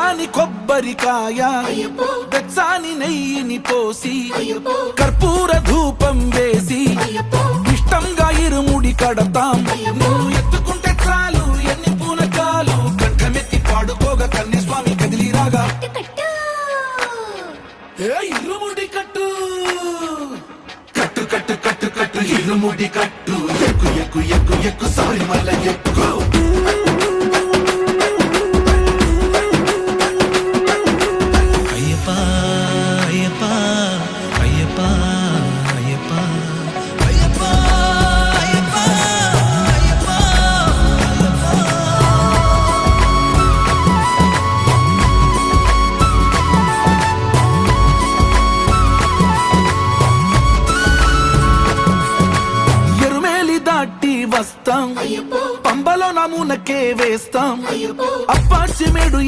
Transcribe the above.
కమ్మాని కొబ్బరికాయ వెచ్చాని నెయ్యిని పోసి కర్పూర ధూపం వేసి ఇష్టంగా ఇరుముడి కడతాం. నువ్వు ఎత్తుకుంటే చాలు ఎన్ని పూనకాలు కంఠమెత్తి పాడుకోగా కన్యస్వామి కదిలిరాగా ఇరుముడి కట్టు కట్టు కట్టు కట్టు కట్టు ఇరుముడి కట్టు ఎక్కు ఎక్కు ఎక్కు ఎక్కు సారి మల్ల ఎక్కు. వస్తాం పంబలో నమూనకే వేస్తాం అప్పాచి మేడు